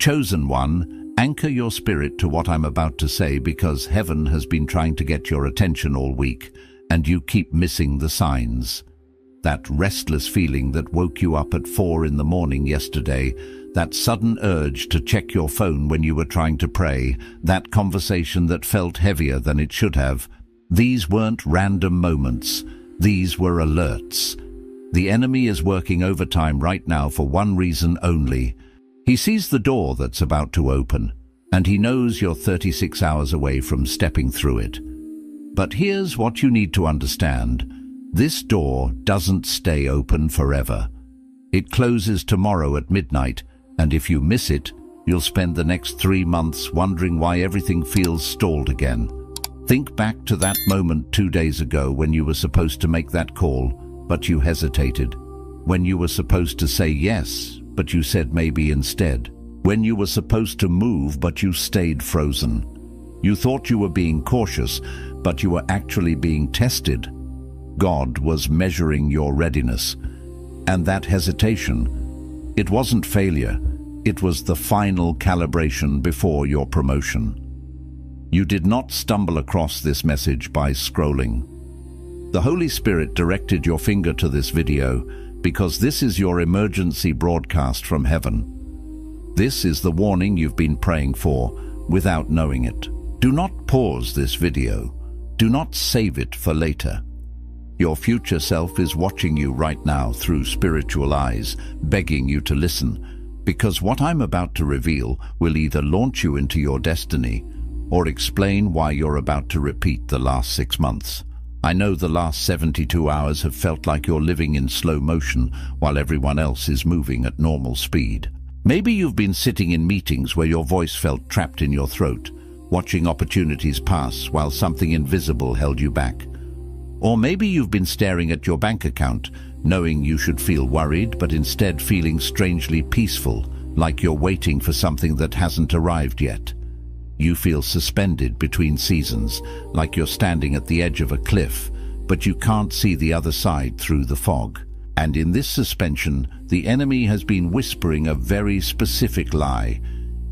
Chosen one, anchor your spirit to what I'm about to say, because heaven has been trying to get your attention all week, and you keep missing the signs. That restless feeling that woke you up at 4 in the morning yesterday, that sudden urge to check your phone when you were trying to pray, that conversation that felt heavier than it should have. These weren't random moments. These were alerts. The enemy is working overtime right now for one reason only. He sees the door that's about to open, and he knows you're 36 hours away from stepping through it. But here's what you need to understand. This door doesn't stay open forever. It closes tomorrow at midnight, and if you miss it, you'll spend the next 3 months wondering why everything feels stalled again. Think back to that moment 2 days ago when you were supposed to make that call, but you hesitated. When you were supposed to say yes, but you said maybe instead. When you were supposed to move, but you stayed frozen. You thought you were being cautious, but you were actually being tested. God was measuring your readiness. And that hesitation, it wasn't failure. It was the final calibration before your promotion. You did not stumble across this message by scrolling. The Holy Spirit directed your finger to this video because this is your emergency broadcast from heaven. This is the warning you've been praying for without knowing it. Do not pause this video. Do not save it for later. Your future self is watching you right now through spiritual eyes, begging you to listen, because what I'm about to reveal will either launch you into your destiny or explain why you're about to repeat the last 6 months. I know the last 72 hours have felt like you're living in slow motion while everyone else is moving at normal speed. Maybe you've been sitting in meetings where your voice felt trapped in your throat, watching opportunities pass while something invisible held you back. Or maybe you've been staring at your bank account, knowing you should feel worried, but instead feeling strangely peaceful, like you're waiting for something that hasn't arrived yet. You feel suspended between seasons, like you're standing at the edge of a cliff, but you can't see the other side through the fog. And in this suspension, the enemy has been whispering a very specific lie.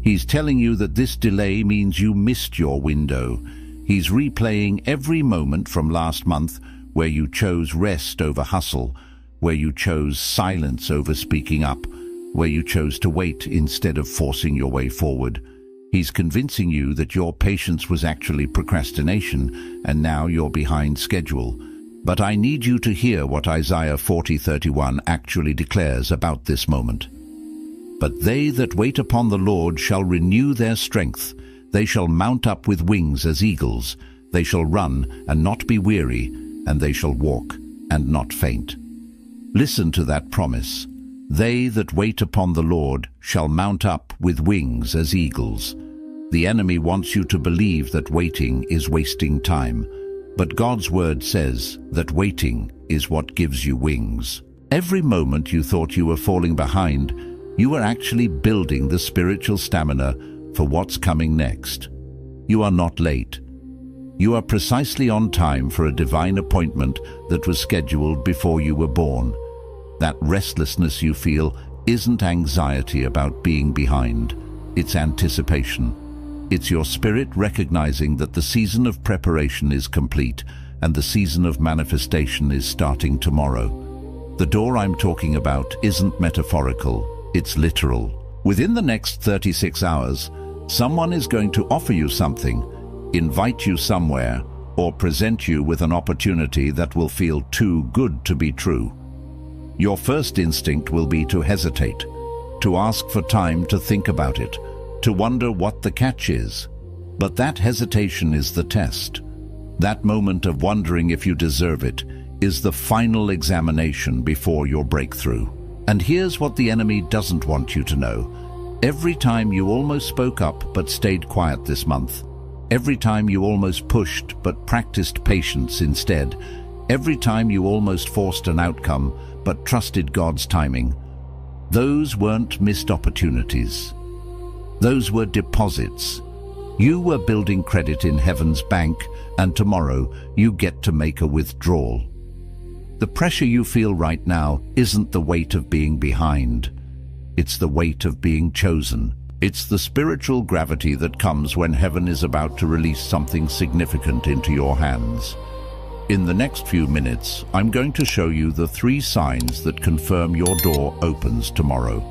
He's telling you that this delay means you missed your window. He's replaying every moment from last month where you chose rest over hustle, where you chose silence over speaking up, where you chose to wait instead of forcing your way forward. He's convincing you that your patience was actually procrastination, and now you're behind schedule. But I need you to hear what Isaiah 40:31 actually declares about this moment. But they that wait upon the Lord shall renew their strength. They shall mount up with wings as eagles. They shall run and not be weary, and they shall walk and not faint. Listen to that promise. They that wait upon the Lord shall mount up with wings as eagles. The enemy wants you to believe that waiting is wasting time, but God's word says that waiting is what gives you wings. Every moment you thought you were falling behind, you were actually building the spiritual stamina for what's coming next. You are not late. You are precisely on time for a divine appointment that was scheduled before you were born. That restlessness you feel isn't anxiety about being behind. It's anticipation. It's your spirit recognizing that the season of preparation is complete and the season of manifestation is starting tomorrow. The door I'm talking about isn't metaphorical, it's literal. Within the next 36 hours, someone is going to offer you something, invite you somewhere, or present you with an opportunity that will feel too good to be true. Your first instinct will be to hesitate, to ask for time to think about it, to wonder what the catch is. But that hesitation is the test. That moment of wondering if you deserve it is the final examination before your breakthrough. And here's what the enemy doesn't want you to know. Every time you almost spoke up but stayed quiet this month, every time you almost pushed but practiced patience instead, every time you almost forced an outcome but trusted God's timing, those weren't missed opportunities. Those were deposits. You were building credit in heaven's bank, and tomorrow you get to make a withdrawal. The pressure you feel right now isn't the weight of being behind. It's the weight of being chosen. It's the spiritual gravity that comes when heaven is about to release something significant into your hands. In the next few minutes, I'm going to show you the 3 signs that confirm your door opens tomorrow.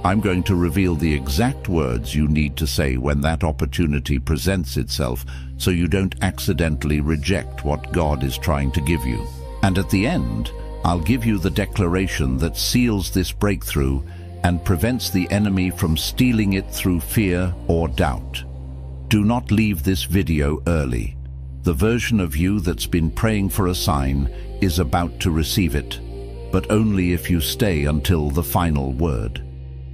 I'm going to reveal the exact words you need to say when that opportunity presents itself, so you don't accidentally reject what God is trying to give you. And at the end, I'll give you the declaration that seals this breakthrough and prevents the enemy from stealing it through fear or doubt. Do not leave this video early. The version of you that's been praying for a sign is about to receive it, but only if you stay until the final word.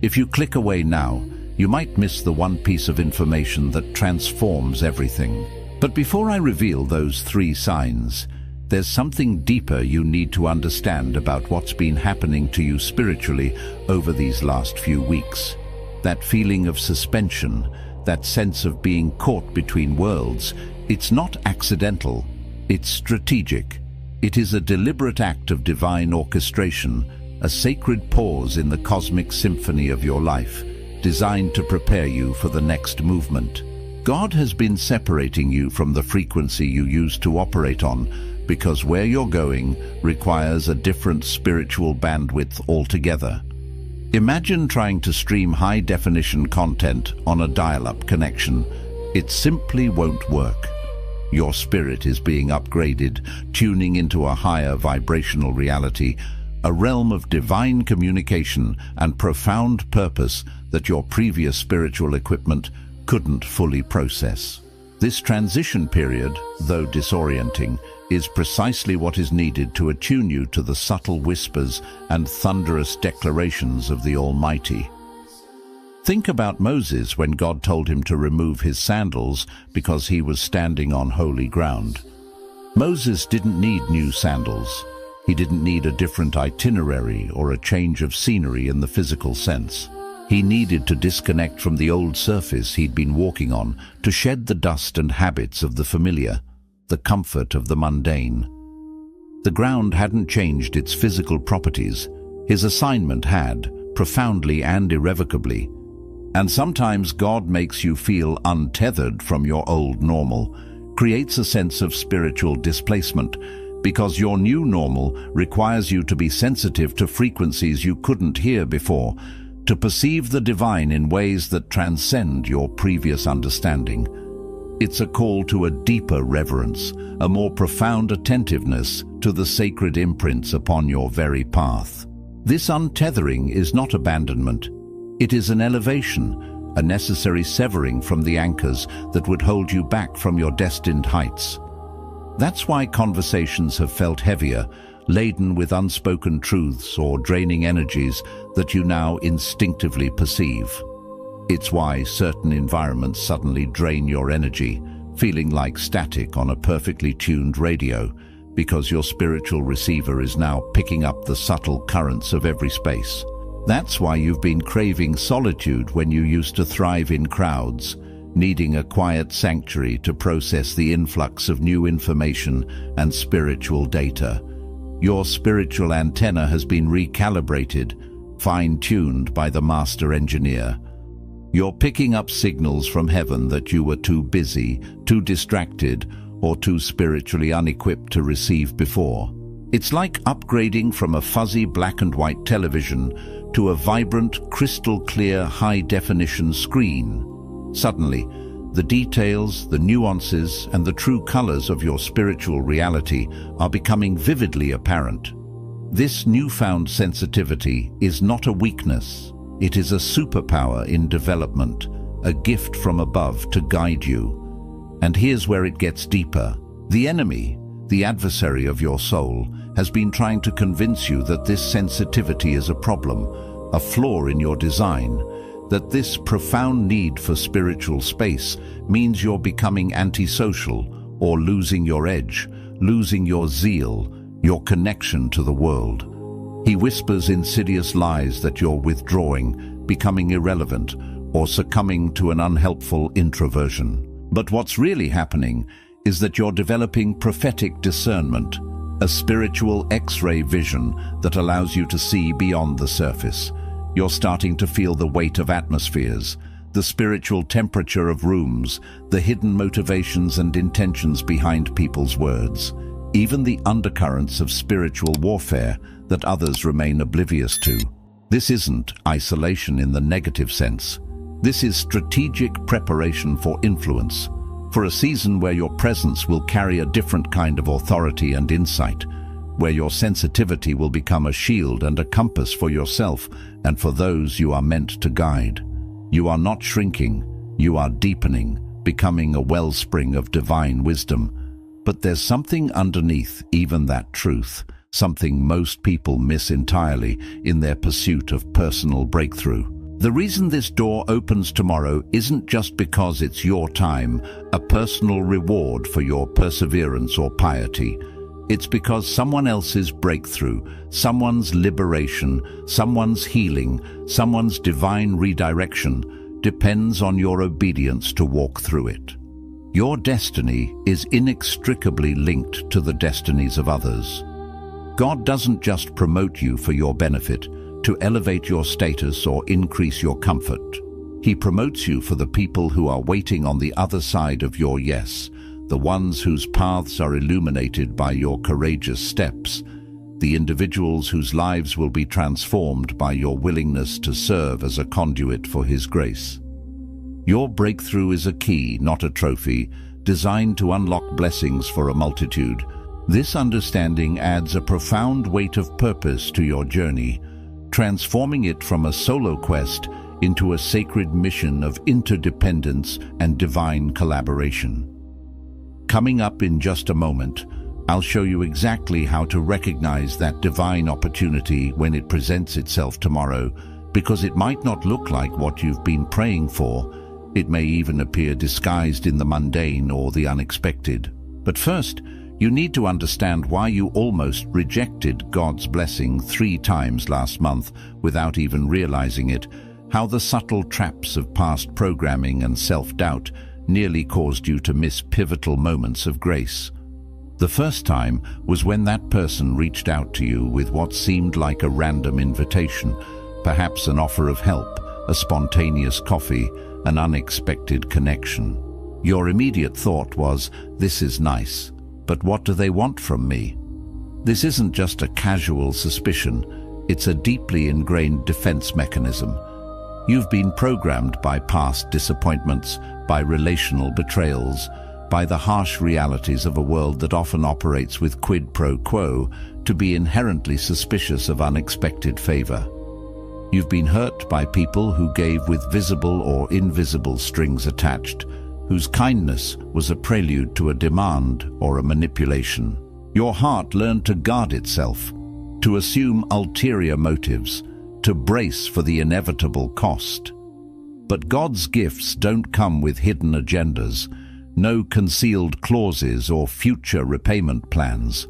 If you click away now, you might miss the one piece of information that transforms everything. But before I reveal those 3 signs, there's something deeper you need to understand about what's been happening to you spiritually over these last few weeks. That feeling of suspension, that sense of being caught between worlds, it's not accidental, it's strategic. It is a deliberate act of divine orchestration, a sacred pause in the cosmic symphony of your life, designed to prepare you for the next movement. God has been separating you from the frequency you used to operate on, because where you're going requires a different spiritual bandwidth altogether. Imagine trying to stream high-definition content on a dial-up connection. It simply won't work. Your spirit is being upgraded, tuning into a higher vibrational reality, a realm of divine communication and profound purpose that your previous spiritual equipment couldn't fully process. This transition period, though disorienting, is precisely what is needed to attune you to the subtle whispers and thunderous declarations of the Almighty. Think about Moses when God told him to remove his sandals because he was standing on holy ground. Moses didn't need new sandals. He didn't need a different itinerary or a change of scenery in the physical sense. He needed to disconnect from the old surface he'd been walking on, to shed the dust and habits of the familiar, the comfort of the mundane. The ground hadn't changed its physical properties. His assignment had, profoundly and irrevocably. And sometimes God makes you feel untethered from your old normal, creates a sense of spiritual displacement, because your new normal requires you to be sensitive to frequencies you couldn't hear before, to perceive the divine in ways that transcend your previous understanding. It's a call to a deeper reverence, a more profound attentiveness to the sacred imprints upon your very path. This untethering is not abandonment. It is an elevation, a necessary severing from the anchors that would hold you back from your destined heights. That's why conversations have felt heavier, laden with unspoken truths or draining energies that you now instinctively perceive. It's why certain environments suddenly drain your energy, feeling like static on a perfectly tuned radio, because your spiritual receiver is now picking up the subtle currents of every space. That's why you've been craving solitude when you used to thrive in crowds, needing a quiet sanctuary to process the influx of new information and spiritual data. Your spiritual antenna has been recalibrated, fine-tuned by the master engineer. You're picking up signals from heaven that you were too busy, too distracted, or too spiritually unequipped to receive before. It's like upgrading from a fuzzy black and white television to a vibrant, crystal-clear, high-definition screen. Suddenly, the details, the nuances, and the true colors of your spiritual reality are becoming vividly apparent. This newfound sensitivity is not a weakness. It is a superpower in development, a gift from above to guide you. And here's where it gets deeper. The enemy, the adversary of your soul, has been trying to convince you that this sensitivity is a problem, a flaw in your design, that this profound need for spiritual space means you're becoming antisocial or losing your edge, losing your zeal, your connection to the world. He whispers insidious lies that you're withdrawing, becoming irrelevant, or succumbing to an unhelpful introversion. But what's really happening is that you're developing prophetic discernment, a spiritual X-ray vision that allows you to see beyond the surface. You're starting to feel the weight of atmospheres, the spiritual temperature of rooms, the hidden motivations and intentions behind people's words, even the undercurrents of spiritual warfare that others remain oblivious to. This isn't isolation in the negative sense. This is strategic preparation for influence, for a season where your presence will carry a different kind of authority and insight, where your sensitivity will become a shield and a compass for yourself and for those you are meant to guide. You are not shrinking, you are deepening, becoming a wellspring of divine wisdom. But there's something underneath even that truth, something most people miss entirely in their pursuit of personal breakthrough. The reason this door opens tomorrow isn't just because it's your time, a personal reward for your perseverance or piety. It's because someone else's breakthrough, someone's liberation, someone's healing, someone's divine redirection depends on your obedience to walk through it. Your destiny is inextricably linked to the destinies of others. God doesn't just promote you for your benefit, to elevate your status or increase your comfort. He promotes you for the people who are waiting on the other side of your yes, the ones whose paths are illuminated by your courageous steps, the individuals whose lives will be transformed by your willingness to serve as a conduit for His grace. Your breakthrough is a key, not a trophy, designed to unlock blessings for a multitude. This understanding adds a profound weight of purpose to your journey, transforming it from a solo quest into a sacred mission of interdependence and divine collaboration. Coming up in just a moment, I'll show you exactly how to recognize that divine opportunity when it presents itself tomorrow, because it might not look like what you've been praying for. It may even appear disguised in the mundane or the unexpected. But first, you need to understand why you almost rejected God's blessing 3 times last month without even realizing it, how the subtle traps of past programming and self-doubt nearly caused you to miss pivotal moments of grace. The first time was when that person reached out to you with what seemed like a random invitation, perhaps an offer of help, a spontaneous coffee, an unexpected connection. Your immediate thought was, "This is nice. But what do they want from me?" This isn't just a casual suspicion, it's a deeply ingrained defense mechanism. You've been programmed by past disappointments, by relational betrayals, by the harsh realities of a world that often operates with quid pro quo, to be inherently suspicious of unexpected favor. You've been hurt by people who gave with visible or invisible strings attached, whose kindness was a prelude to a demand or a manipulation. Your heart learned to guard itself, to assume ulterior motives, to brace for the inevitable cost. But God's gifts don't come with hidden agendas, no concealed clauses or future repayment plans.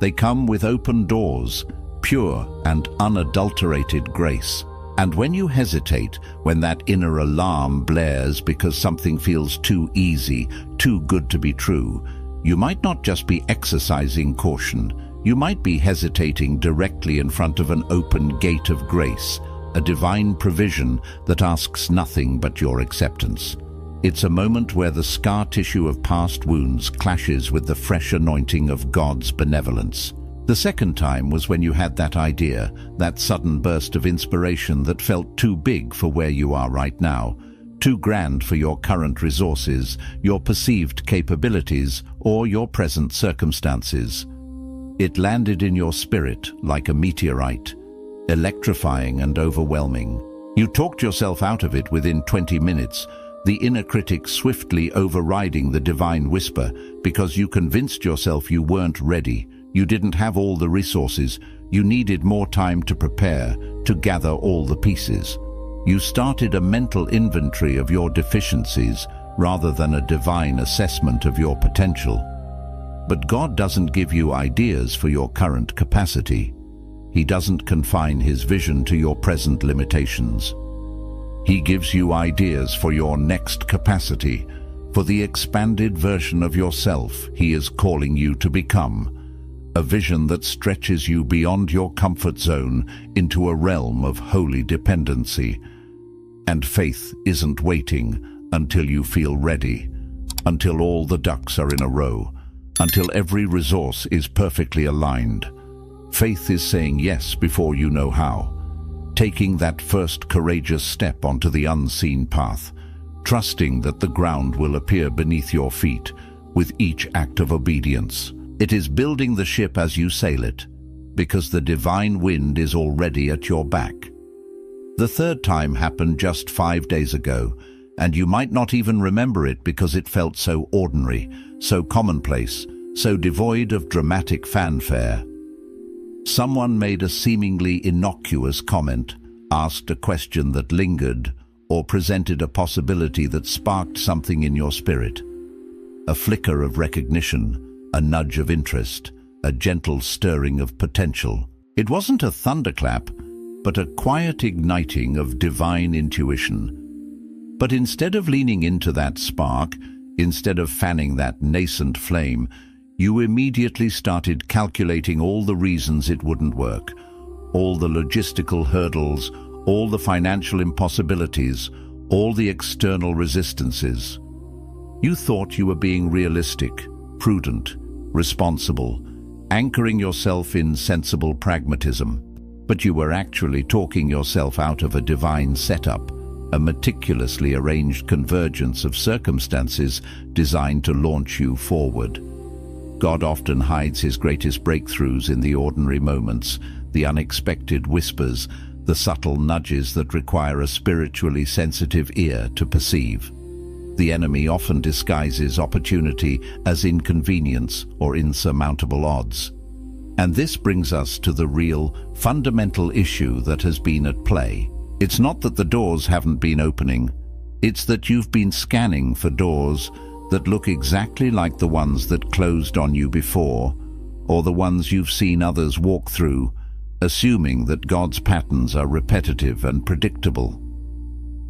They come with open doors, pure and unadulterated grace. And when you hesitate, when that inner alarm blares because something feels too easy, too good to be true, you might not just be exercising caution, you might be hesitating directly in front of an open gate of grace, a divine provision that asks nothing but your acceptance. It's a moment where the scar tissue of past wounds clashes with the fresh anointing of God's benevolence. The second time was when you had that idea, that sudden burst of inspiration that felt too big for where you are right now, too grand for your current resources, your perceived capabilities, or your present circumstances. It landed in your spirit like a meteorite, electrifying and overwhelming. You talked yourself out of it within 20 minutes, the inner critic swiftly overriding the divine whisper because you convinced yourself you weren't ready. You didn't have all the resources. You needed more time to prepare, to gather all the pieces. You started a mental inventory of your deficiencies rather than a divine assessment of your potential. But God doesn't give you ideas for your current capacity. He doesn't confine His vision to your present limitations. He gives you ideas for your next capacity, for the expanded version of yourself He is calling you to become. A vision that stretches you beyond your comfort zone into a realm of holy dependency. And faith isn't waiting until you feel ready, until all the ducks are in a row, until every resource is perfectly aligned. Faith is saying yes before you know how, taking that first courageous step onto the unseen path, trusting that the ground will appear beneath your feet with each act of obedience. It is building the ship as you sail it, because the divine wind is already at your back. The third time happened just 5 days ago, and you might not even remember it because it felt so ordinary, so commonplace, so devoid of dramatic fanfare. Someone made a seemingly innocuous comment, asked a question that lingered, or presented a possibility that sparked something in your spirit. A flicker of recognition, a nudge of interest, a gentle stirring of potential. It wasn't a thunderclap, but a quiet igniting of divine intuition. But instead of leaning into that spark, instead of fanning that nascent flame, you immediately started calculating all the reasons it wouldn't work, all the logistical hurdles, all the financial impossibilities, all the external resistances. You thought you were being realistic, prudent, responsible, anchoring yourself in sensible pragmatism. But you were actually talking yourself out of a divine setup, a meticulously arranged convergence of circumstances designed to launch you forward. God often hides his greatest breakthroughs in the ordinary moments, the unexpected whispers, the subtle nudges that require a spiritually sensitive ear to perceive. The enemy often disguises opportunity as inconvenience or insurmountable odds. And this brings us to the real, fundamental issue that has been at play. It's not that the doors haven't been opening. It's that you've been scanning for doors that look exactly like the ones that closed on you before, or the ones you've seen others walk through, assuming that God's patterns are repetitive and predictable.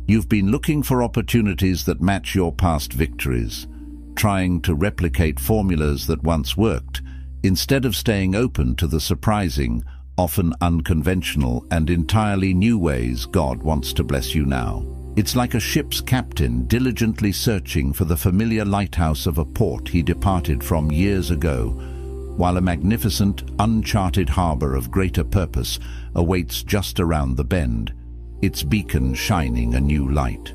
You've been looking for opportunities that match your past victories, trying to replicate formulas that once worked, instead of staying open to the surprising, often unconventional and entirely new ways God wants to bless you now. It's like a ship's captain diligently searching for the familiar lighthouse of a port he departed from years ago, while a magnificent, uncharted harbor of greater purpose awaits just around the bend, its beacon shining a new light.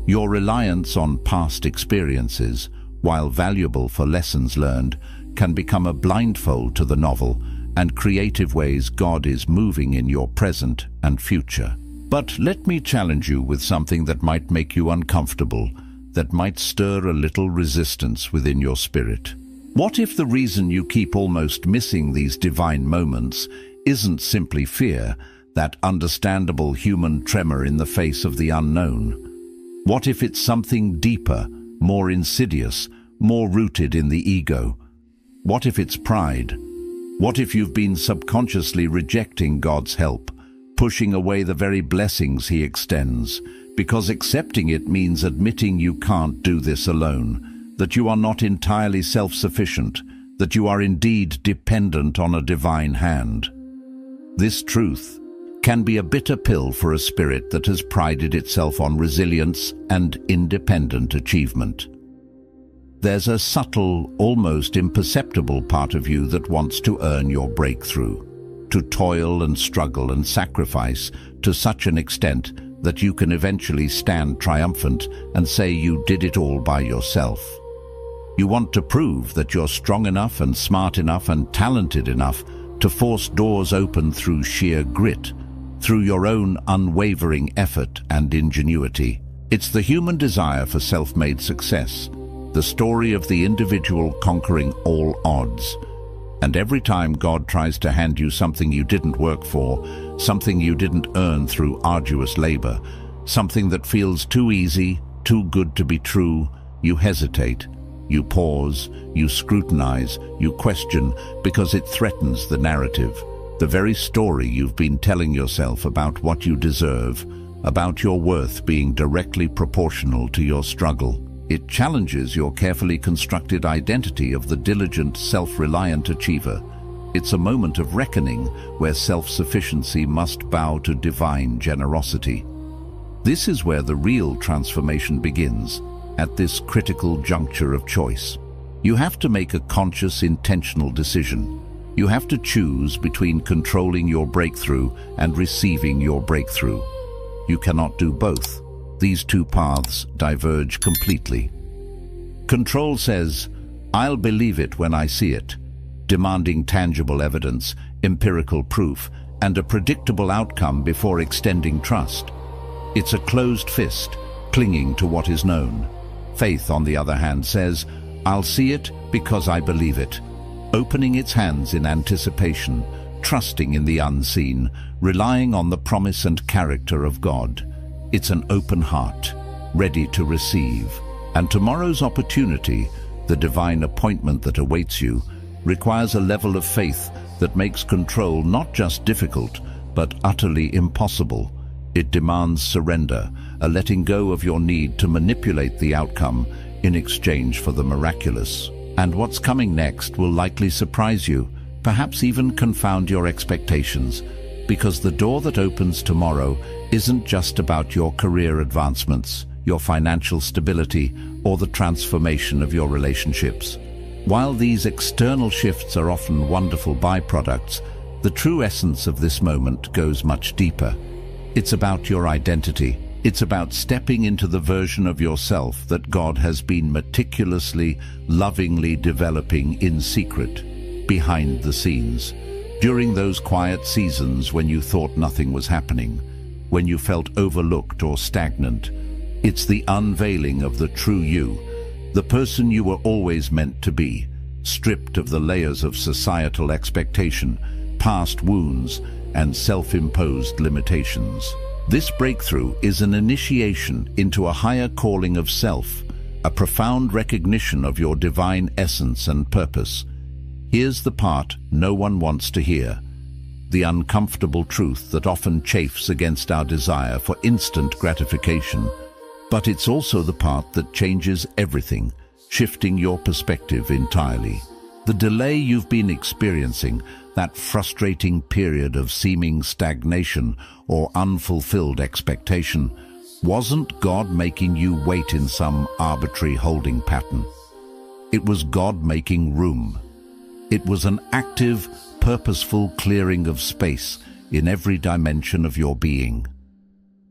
Your reliance on past experiences, while valuable for lessons learned, can become a blindfold to the novel and creative ways God is moving in your present and future. But let me challenge you with something that might make you uncomfortable, that might stir a little resistance within your spirit. What if the reason you keep almost missing these divine moments isn't simply fear, that understandable human tremor in the face of the unknown? What if it's something deeper, more insidious, more rooted in the ego? What if it's pride? What if you've been subconsciously rejecting God's help, pushing away the very blessings he extends, because accepting it means admitting you can't do this alone, that you are not entirely self-sufficient, that you are indeed dependent on a divine hand? This truth can be a bitter pill for a spirit that has prided itself on resilience and independent achievement. There's a subtle, almost imperceptible part of you that wants to earn your breakthrough, to toil and struggle and sacrifice to such an extent that you can eventually stand triumphant and say you did it all by yourself. You want to prove that you're strong enough and smart enough and talented enough to force doors open through sheer grit, through your own unwavering effort and ingenuity. It's the human desire for self-made success, the story of the individual conquering all odds. And every time God tries to hand you something you didn't work for, something you didn't earn through arduous labor, something that feels too easy, too good to be true, you hesitate, you pause, you scrutinize, you question, because it threatens the narrative, the very story you've been telling yourself about what you deserve, about your worth being directly proportional to your struggle. It challenges your carefully constructed identity of the diligent, self-reliant achiever. It's a moment of reckoning where self-sufficiency must bow to divine generosity. This is where the real transformation begins, at this critical juncture of choice. You have to make a conscious, intentional decision. You have to choose between controlling your breakthrough and receiving your breakthrough. You cannot do both. These two paths diverge completely. Control says, "I'll believe it when I see it," demanding tangible evidence, empirical proof, and a predictable outcome before extending trust. It's a closed fist, clinging to what is known. Faith, on the other hand, says, "I'll see it because I believe it," opening its hands in anticipation, trusting in the unseen, relying on the promise and character of God. It's an open heart, ready to receive. And tomorrow's opportunity, the divine appointment that awaits you, requires a level of faith that makes control not just difficult, but utterly impossible. It demands surrender, a letting go of your need to manipulate the outcome in exchange for the miraculous. And what's coming next will likely surprise you, perhaps even confound your expectations, because the door that opens tomorrow isn't just about your career advancements, your financial stability, or the transformation of your relationships. While these external shifts are often wonderful byproducts, the true essence of this moment goes much deeper. It's about your identity. It's about stepping into the version of yourself that God has been meticulously, lovingly developing in secret, behind the scenes. During those quiet seasons when you thought nothing was happening, when you felt overlooked or stagnant, it's the unveiling of the true you, the person you were always meant to be, stripped of the layers of societal expectation, past wounds, and self-imposed limitations. This breakthrough is an initiation into a higher calling of self, a profound recognition of your divine essence and purpose. Here's the part no one wants to hear, the uncomfortable truth that often chafes against our desire for instant gratification. But it's also the part that changes everything, shifting your perspective entirely. The delay you've been experiencing, that frustrating period of seeming stagnation or unfulfilled expectation, wasn't God making you wait in some arbitrary holding pattern. It was God making room. It was an active, purposeful clearing of space in every dimension of your being.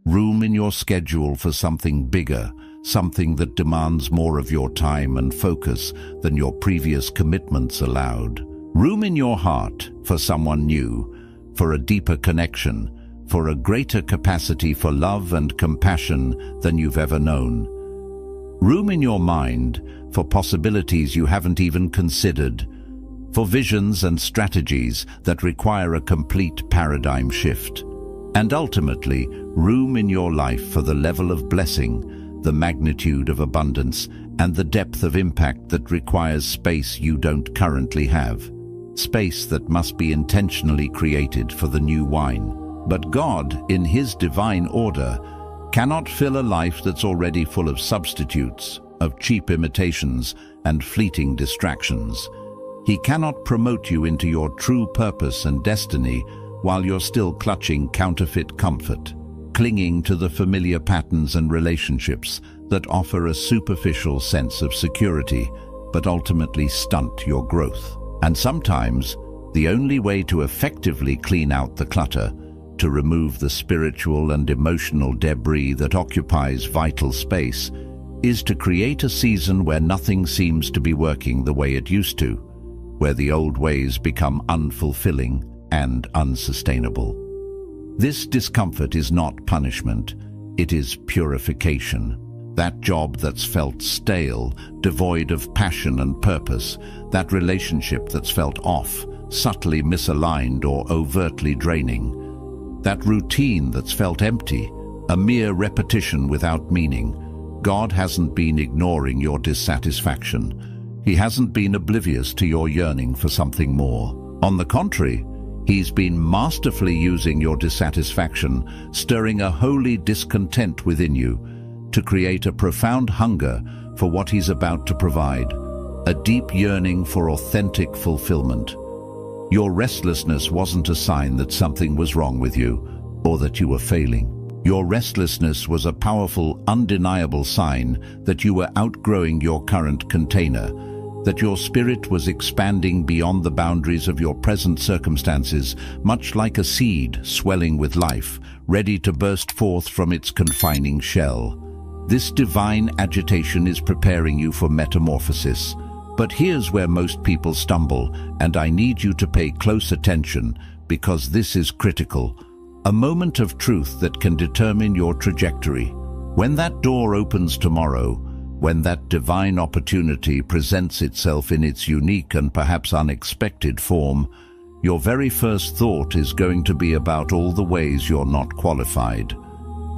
Room in your schedule for something bigger, something that demands more of your time and focus than your previous commitments allowed. Room in your heart for someone new, for a deeper connection, for a greater capacity for love and compassion than you've ever known. Room in your mind for possibilities you haven't even considered, for visions and strategies that require a complete paradigm shift. And ultimately, room in your life for the level of blessing, the magnitude of abundance, and the depth of impact that requires space you don't currently have. Space that must be intentionally created for the new wine. But God, in His divine order, cannot fill a life that's already full of substitutes, of cheap imitations, and fleeting distractions. He cannot promote you into your true purpose and destiny while you're still clutching counterfeit comfort, clinging to the familiar patterns and relationships that offer a superficial sense of security, but ultimately stunt your growth. And sometimes, the only way to effectively clean out the clutter, to remove the spiritual and emotional debris that occupies vital space, is to create a season where nothing seems to be working the way it used to, where the old ways become unfulfilling and unsustainable. This discomfort is not punishment, it is purification. That job that's felt stale, devoid of passion and purpose, that relationship that's felt off, subtly misaligned or overtly draining, that routine that's felt empty, a mere repetition without meaning. God hasn't been ignoring your dissatisfaction. He hasn't been oblivious to your yearning for something more. On the contrary, He's been masterfully using your dissatisfaction, stirring a holy discontent within you, to create a profound hunger for what He's about to provide, a deep yearning for authentic fulfillment. Your restlessness wasn't a sign that something was wrong with you or that you were failing. Your restlessness was a powerful, undeniable sign that you were outgrowing your current container, that your spirit was expanding beyond the boundaries of your present circumstances, much like a seed swelling with life, ready to burst forth from its confining shell. This divine agitation is preparing you for metamorphosis. But here's where most people stumble, and I need you to pay close attention, because this is critical. A moment of truth that can determine your trajectory. When that door opens tomorrow, when that divine opportunity presents itself in its unique and perhaps unexpected form, your very first thought is going to be about all the ways you're not qualified.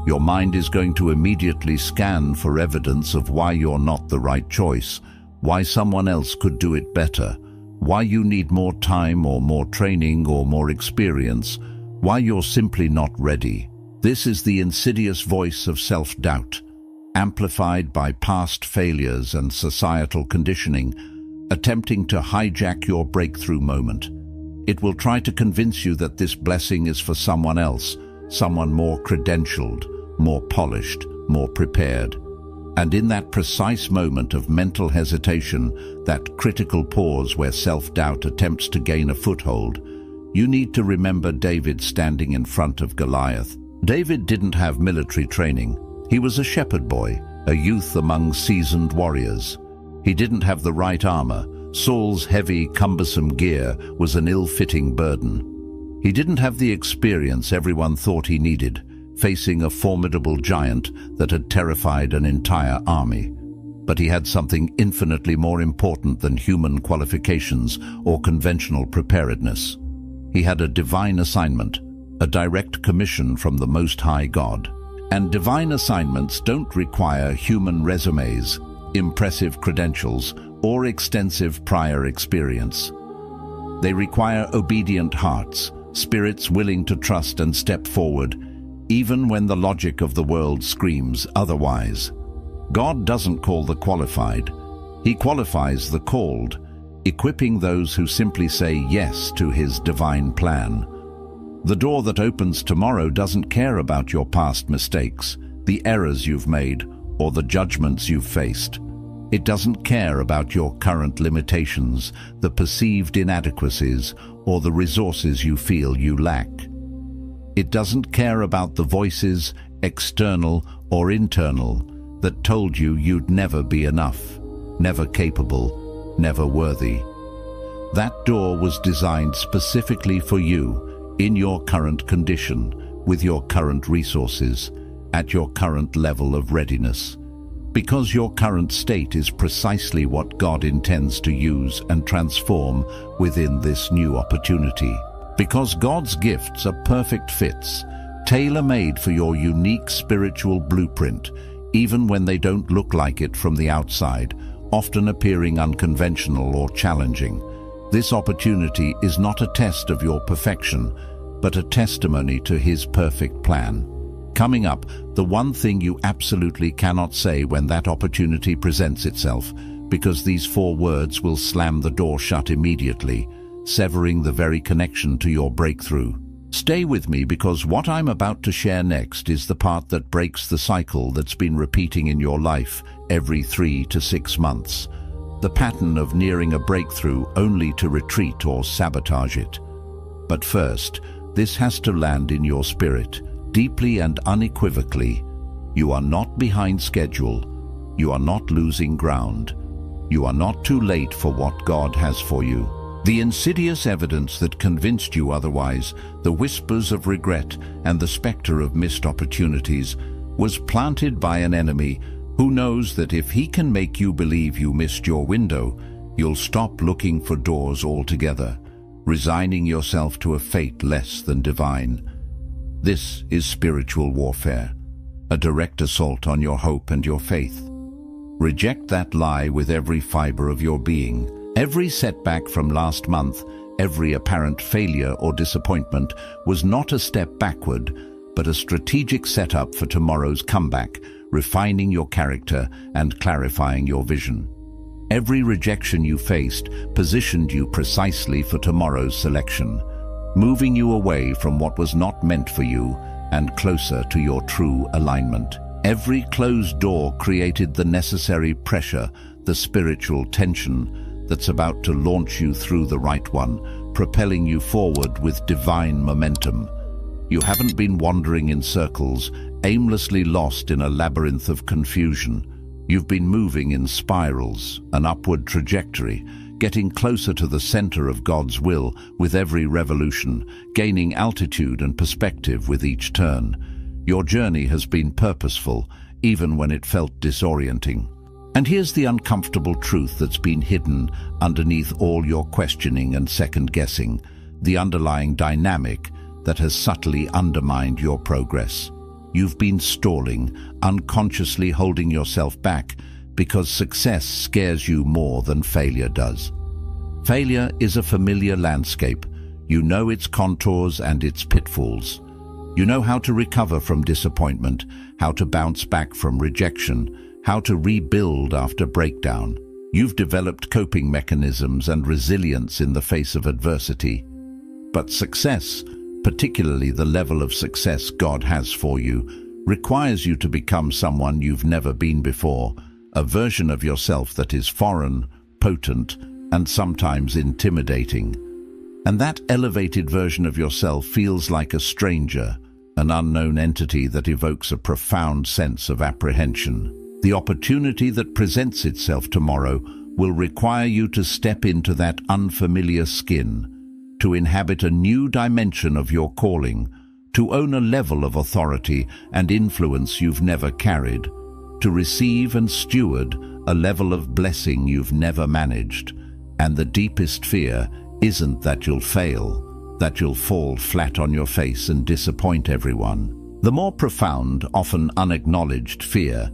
Your mind is going to immediately scan for evidence of why you're not the right choice, why someone else could do it better, why you need more time or more training or more experience, why you're simply not ready. This is the insidious voice of self-doubt, amplified by past failures and societal conditioning, attempting to hijack your breakthrough moment. It will try to convince you that this blessing is for someone else, someone more credentialed, more polished, more prepared. And in that precise moment of mental hesitation, that critical pause where self-doubt attempts to gain a foothold, you need to remember David standing in front of Goliath. David didn't have military training. He was a shepherd boy, a youth among seasoned warriors. He didn't have the right armor. Saul's heavy, cumbersome gear was an ill-fitting burden. He didn't have the experience everyone thought he needed, facing a formidable giant that had terrified an entire army. But he had something infinitely more important than human qualifications or conventional preparedness. He had a divine assignment, a direct commission from the Most High God. And divine assignments don't require human resumes, impressive credentials, or extensive prior experience. They require obedient hearts, spirits willing to trust and step forward, even when the logic of the world screams otherwise. God doesn't call the qualified. He qualifies the called, equipping those who simply say yes to his divine plan. The door that opens tomorrow doesn't care about your past mistakes, the errors you've made, or the judgments you've faced. It doesn't care about your current limitations, the perceived inadequacies, or the resources you feel you lack. It doesn't care about the voices, external or internal, that told you you'd never be enough, never capable, never worthy. That door was designed specifically for you, in your current condition, with your current resources, at your current level of readiness. Because your current state is precisely what God intends to use and transform within this new opportunity. Because God's gifts are perfect fits, tailor-made for your unique spiritual blueprint, even when they don't look like it from the outside, often appearing unconventional or challenging. This opportunity is not a test of your perfection, but a testimony to His perfect plan. Coming up, the one thing you absolutely cannot say when that opportunity presents itself, because these 4 words will slam the door shut immediately, severing the very connection to your breakthrough. Stay with me, because what I'm about to share next is the part that breaks the cycle that's been repeating in your life every 3 to 6 months. The pattern of nearing a breakthrough only to retreat or sabotage it. But first, this has to land in your spirit, deeply and unequivocally. You are not behind schedule. You are not losing ground. You are not too late for what God has for you. The insidious evidence that convinced you otherwise, the whispers of regret and the specter of missed opportunities, was planted by an enemy who knows that if he can make you believe you missed your window, you'll stop looking for doors altogether, resigning yourself to a fate less than divine. This is spiritual warfare, a direct assault on your hope and your faith. Reject that lie with every fiber of your being. Every setback from last month, every apparent failure or disappointment was not a step backward, but a strategic setup for tomorrow's comeback, refining your character and clarifying your vision. Every rejection you faced positioned you precisely for tomorrow's selection, moving you away from what was not meant for you and closer to your true alignment. Every closed door created the necessary pressure, the spiritual tension that's about to launch you through the right one, propelling you forward with divine momentum. You haven't been wandering in circles, aimlessly lost in a labyrinth of confusion. You've been moving in spirals, an upward trajectory, getting closer to the center of God's will with every revolution, gaining altitude and perspective with each turn. Your journey has been purposeful, even when it felt disorienting. And here's the uncomfortable truth that's been hidden underneath all your questioning and second-guessing, the underlying dynamic that has subtly undermined your progress. You've been stalling, unconsciously holding yourself back, because success scares you more than failure does. Failure is a familiar landscape. You know its contours and its pitfalls. You know how to recover from disappointment, how to bounce back from rejection, how to rebuild after breakdown. You've developed coping mechanisms and resilience in the face of adversity. But success, particularly the level of success God has for you, requires you to become someone you've never been before, a version of yourself that is foreign, potent, and sometimes intimidating. And that elevated version of yourself feels like a stranger, an unknown entity that evokes a profound sense of apprehension. The opportunity that presents itself tomorrow will require you to step into that unfamiliar skin, to inhabit a new dimension of your calling, to own a level of authority and influence you've never carried, to receive and steward a level of blessing you've never managed. And the deepest fear isn't that you'll fail, that you'll fall flat on your face and disappoint everyone. The more profound, often unacknowledged fear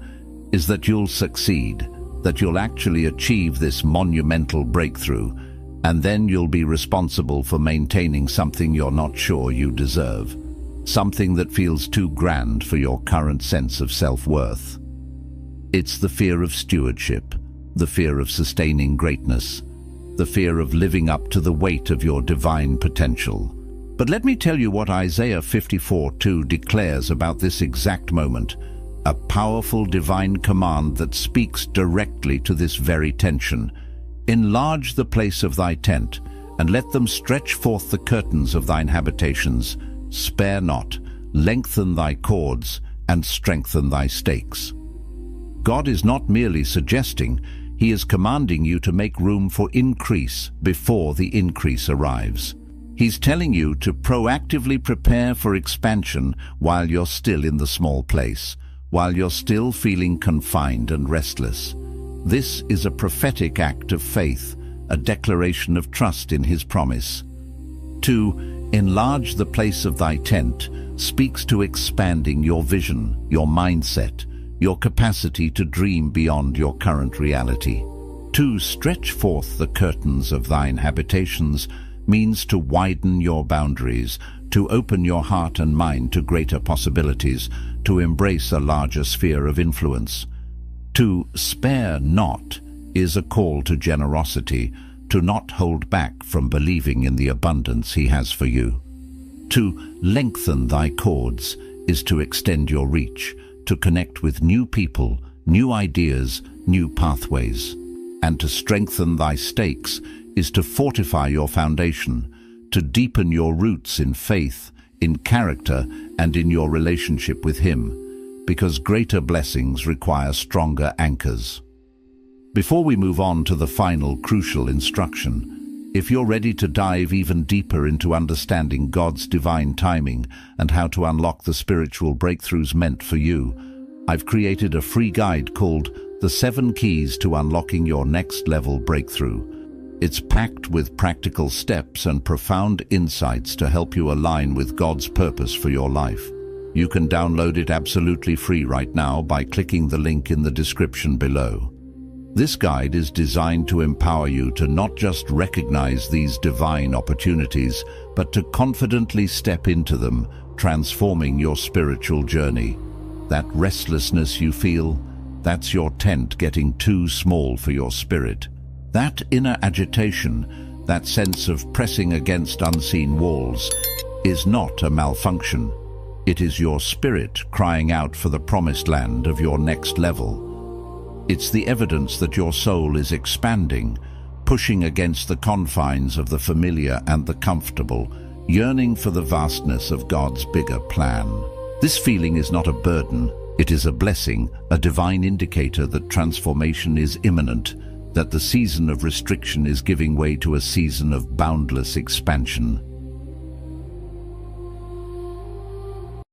is that you'll succeed, that you'll actually achieve this monumental breakthrough, and then you'll be responsible for maintaining something you're not sure you deserve, something that feels too grand for your current sense of self-worth. It's the fear of stewardship, the fear of sustaining greatness, the fear of living up to the weight of your divine potential. But let me tell you what Isaiah 54:2 declares about this exact moment, a powerful divine command that speaks directly to this very tension. Enlarge the place of thy tent, and let them stretch forth the curtains of thine habitations. Spare not, lengthen thy cords, and strengthen thy stakes. God is not merely suggesting, He is commanding you to make room for increase before the increase arrives. He's telling you to proactively prepare for expansion while you're still in the small place, while you're still feeling confined and restless. This is a prophetic act of faith, a declaration of trust in His promise. To enlarge the place of thy tent speaks to expanding your vision, your mindset, your capacity to dream beyond your current reality. To stretch forth the curtains of thine habitations means to widen your boundaries, to open your heart and mind to greater possibilities, to embrace a larger sphere of influence. To spare not is a call to generosity, to not hold back from believing in the abundance He has for you. To lengthen thy cords is to extend your reach, to connect with new people, new ideas, new pathways. And to strengthen thy stakes is to fortify your foundation, to deepen your roots in faith, in character, and in your relationship with Him, because greater blessings require stronger anchors. Before we move on to the final crucial instruction, if you're ready to dive even deeper into understanding God's divine timing and how to unlock the spiritual breakthroughs meant for you, I've created a free guide called The 7 Keys to Unlocking Your Next Level Breakthrough. It's packed with practical steps and profound insights to help you align with God's purpose for your life. You can download it absolutely free right now by clicking the link in the description below. This guide is designed to empower you to not just recognize these divine opportunities, but to confidently step into them, transforming your spiritual journey. That restlessness you feel, that's your tent getting too small for your spirit. That inner agitation, that sense of pressing against unseen walls, is not a malfunction. It is your spirit crying out for the promised land of your next level. It's the evidence that your soul is expanding, pushing against the confines of the familiar and the comfortable, yearning for the vastness of God's bigger plan. This feeling is not a burden, it is a blessing, a divine indicator that transformation is imminent, that the season of restriction is giving way to a season of boundless expansion.